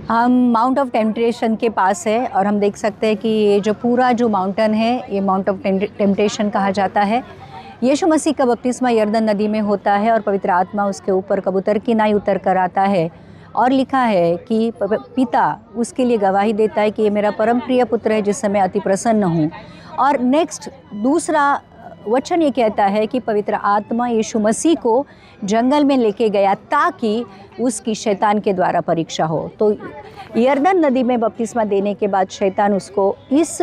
हम mount of temptation के पास है और हम देख सकते हैं कि ये जो पूरा जो माउंटेन है ये माउंट ऑफ टेम्पटेशन कहा जाता है। यीशु मसीह का बपतिस्मा यरदन नदी में होता है और पवित्र आत्मा उसके ऊपर कबूतर की नाई उतर कर आता है और लिखा है कि पिता उसके लिए गवाही देता है कि ये मेरा परम प्रिय पुत्र है जिससे मैं अति प्रसन्न हूँ। और नेक्स्ट दूसरा वचन ये कहता है कि पवित्र आत्मा यीशु मसीह को जंगल में लेके गया ताकि उसकी शैतान के द्वारा परीक्षा हो। तो यरदन नदी में बपतिस्मा देने के बाद शैतान उसको इस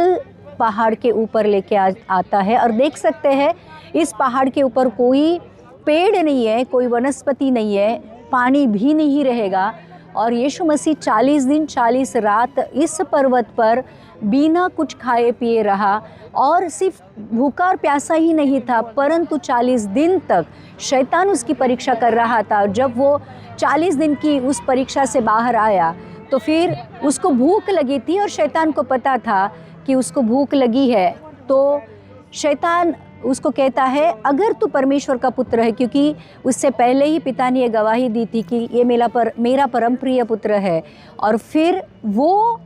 पहाड़ के ऊपर लेके आता है और देख सकते हैं इस पहाड़ के ऊपर कोई पेड़ नहीं है, कोई वनस्पति नहीं है, पानी भी नहीं रहेगा। और यीशु मसीह 40 दिन 40 रात इस पर्वत पर बिना कुछ खाए पिए रहा और सिर्फ भूखा और प्यासा ही नहीं था, परंतु 40 दिन तक शैतान उसकी परीक्षा कर रहा था। जब वो 40 दिन की उस परीक्षा से बाहर आया तो फिर उसको भूख लगी थी और शैतान को पता था कि उसको भूख लगी है। तो शैतान उसको कहता है अगर तू परमेश्वर का पुत्र है, क्योंकि उससे पहले ही पिता ने ये गवाही दी थी कि ये मेरा परम प्रिय पुत्र है। और फिर वो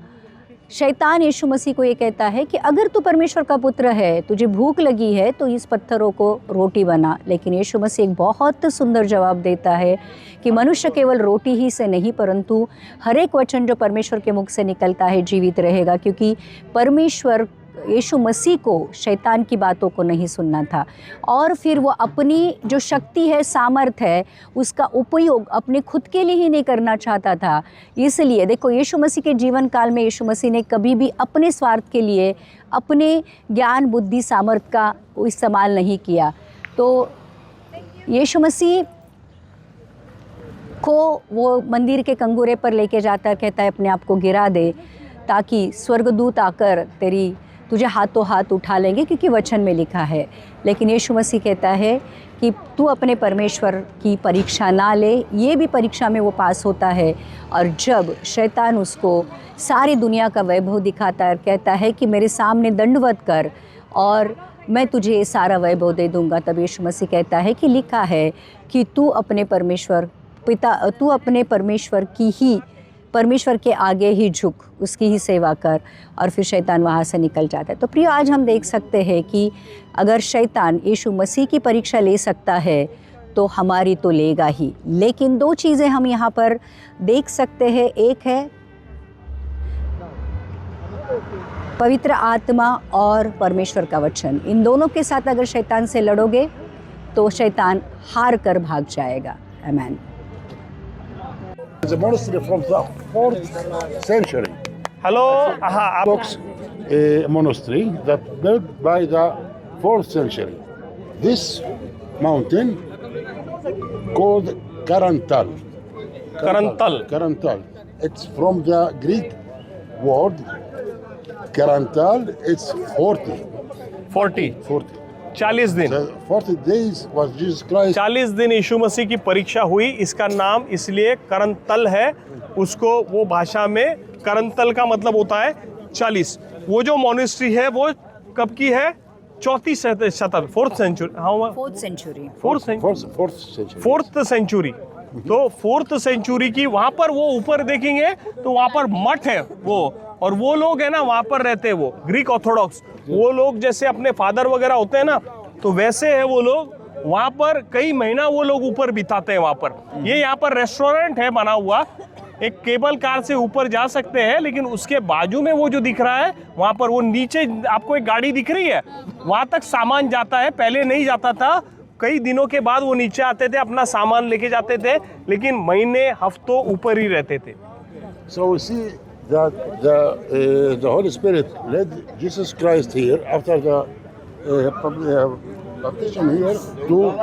शैतान यीशु मसीह को ये कहता है कि अगर तू परमेश्वर का पुत्र है, तुझे भूख लगी है तो इस पत्थरों को रोटी बना। लेकिन यीशु मसीह एक बहुत सुंदर जवाब देता है कि मनुष्य केवल रोटी ही से नहीं परंतु हर एक वचन जो परमेश्वर के मुख से निकलता है जीवित रहेगा, क्योंकि परमेश्वर यीशु मसीह को शैतान की बातों को नहीं सुनना था। और फिर वो अपनी जो शक्ति है, सामर्थ है, उसका उपयोग अपने खुद के लिए ही नहीं करना चाहता था। इसलिए देखो यीशु मसीह के जीवन काल में यीशु मसीह ने कभी भी अपने स्वार्थ के लिए अपने ज्ञान बुद्धि सामर्थ का इस्तेमाल नहीं किया। तो यीशु मसीह को वो मंदिर के कंगूरे पर लेके जाता कहता है अपने आप को गिरा दे ताकि स्वर्गदूत आकर तुझे हाथों हाथ उठा लेंगे, क्योंकि वचन में लिखा है। लेकिन यीशु मसीह कहता है कि तू अपने परमेश्वर की परीक्षा ना ले। ये भी परीक्षा में वो पास होता है। और जब शैतान उसको सारी दुनिया का वैभव दिखाता है, कहता है कि मेरे सामने दंडवत कर और मैं तुझे सारा वैभव दे दूंगा, तब यीशु मसीह कहता है कि लिखा है कि तू अपने परमेश्वर के आगे ही झुक, उसकी ही सेवा कर। और फिर शैतान वहाँ से निकल जाता है। तो प्रिय, आज हम देख सकते हैं कि अगर शैतान यीशु मसीह की परीक्षा ले सकता है तो हमारी तो लेगा ही। लेकिन दो चीज़ें हम यहाँ पर देख सकते हैं। एक है पवित्र आत्मा और परमेश्वर का वचन। इन दोनों के साथ अगर शैतान से लड़ोगे तो शैतान हार कर भाग जाएगा। आमीन। It's a monastery from the 4th century. Hello, Orthodox monastery that built by the 4th century. This mountain called Karantal. Karantal. It's from the Greek word Karantal. It's 40. 40 दिन 40 days was Jesus Christ. 40 दिन यीशु मसीह की परीक्षा हुई। इसका नाम इसलिए करंतल है। उसको वो भाषा में करंतल का मतलब होता है 40। वो जो मोनेस्ट्री है वो कब की है? 4th शताब्दी, 4th सेंचुरी। तो 4th सेंचुरी की वहाँ पर वो ऊपर देखेंगे तो वहाँ पर मठ है वो, और वो लोग है ना वहाँ पर रहते हैं, वो ग्रीक ऑर्थोडॉक्स। वो लोग जैसे अपने फादर वगैरह होते हैं ना, तो वैसे है वो लोग। वहाँ पर कई महीना वो लोग ऊपर बिताते हैं वहाँ पर। ये यहाँ पर रेस्टोरेंट है बना हुआ, एक केबल कार से ऊपर जा सकते हैं, लेकिन उसके बाजू में वो जो दिख रहा है वहाँ पर वो नीचे आपको एक गाड़ी दिख रही है, वहाँ तक सामान जाता है। पहले नहीं जाता था, कई दिनों के बाद वो नीचे आते थे, अपना सामान लेके जाते थे, लेकिन महीने हफ्तों ऊपर ही रहते थे। So we see that the Holy Spirit led Jesus Christ here after the baptism here to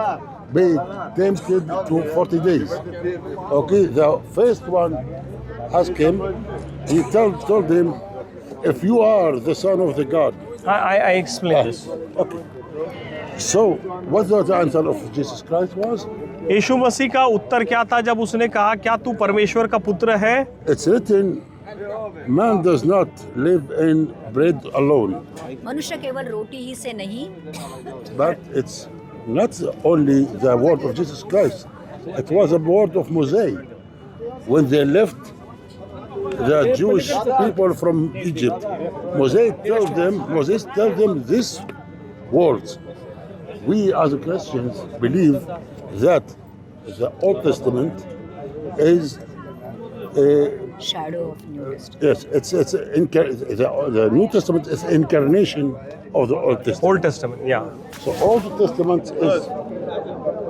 be tempted to 40 days. Okay, the first one asked him, he told him, if you are the Son of the God. I explain this. Okay. So, what was the answer of Jesus Christ was? यीशु मसीह का उत्तर क्या था जब उसने कहा क्या तू परमेश्वर का पुत्र है? It's written, man does not live in bread alone. मनुष्य केवल रोटी ही से नहीं, But it's not only the word of Jesus Christ. It was a word of Moses. When they left the Jewish people from Egypt. Moses tell them these words. We as Christians believe that the Old Testament is Shadow of New Testament. yes, the New Testament is incarnation of the Old Testament. Old Testament, yeah. So Old Testament is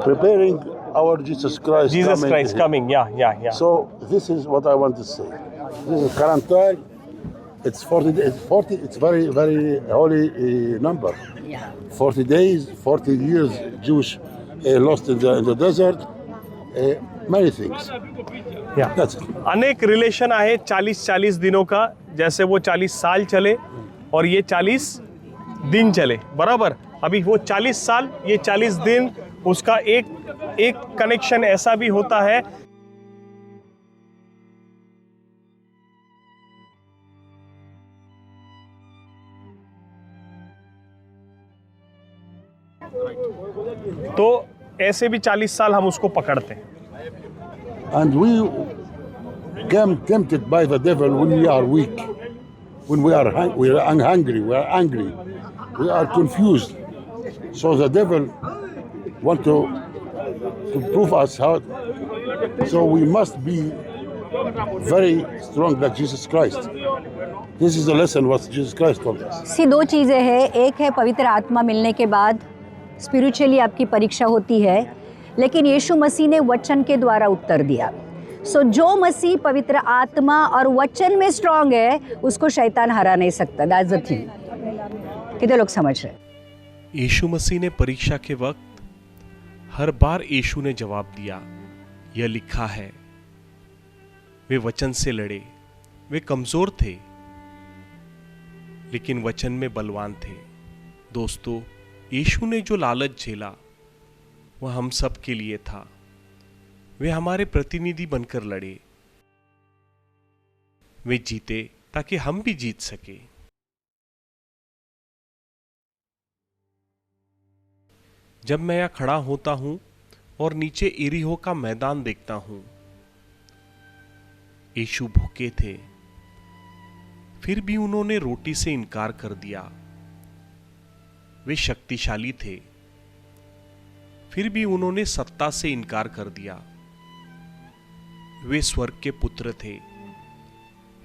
preparing our Jesus Christ. Jesus coming. Christ coming, yeah. So this is what I want to say. This is current time. It's 40 days. 40. It's very, very holy number. Yeah. 40 days, 40 years. Jewish lost in the desert. Many things. Yeah. That's it. अनेक relation आहे 40-40 दिनों का, जैसे वो 40 साल चले और ये 40 दिन चले, बराबर. अभी वो 40 साल, ये 40 दिन, उसका एक कनेक्शन ऐसा भी होता है. तो ऐसे भी 40 साल हम उसको पकड़ते हैं. And we become tempted by the devil when we are weak, when we are hungry, we are angry, we are confused. So the devil want to prove us how. So we must be very strong like Jesus Christ. This is the lesson what Jesus Christ told us. सी दो चीज़ें हैं. एक है पवित्र आत्मा मिलने के बाद स्पिरिचुअली आपकी परीक्षा होती है, लेकिन यीशु मसीह ने वचन के द्वारा उत्तर दिया. सो जो मसीह पवित्र आत्मा और वचन में स्ट्रांग है, उसको शैतान हरा नहीं सकता. That's the thing. कितने लोग समझ रहे हैं? यीशु मसीह ने परीक्षा के वक्त हर बार यीशु ने जवाब दिया, यह लिखा है. वे वचन से लड़े. वे कमजोर थे, लेकिन वचन में बलवान थे. दोस्तों, यीशु ने जो लालच झेला वह हम सब के लिए था. वे हमारे प्रतिनिधि बनकर लड़े. वे जीते ताकि हम भी जीत सके. जब मैं यहां खड़ा होता हूं और नीचे इरीहो का मैदान देखता हूं, यीशु भूखे थे, फिर भी उन्होंने रोटी से इनकार कर दिया. वे शक्तिशाली थे, फिर भी उन्होंने सत्ता से इनकार कर दिया. वे स्वर्ग के पुत्र थे,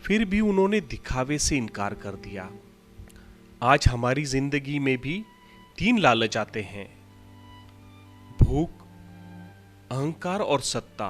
फिर भी उन्होंने दिखावे से इनकार कर दिया. आज हमारी जिंदगी में भी 3 लालच आते हैं: भूख, अहंकार और सत्ता.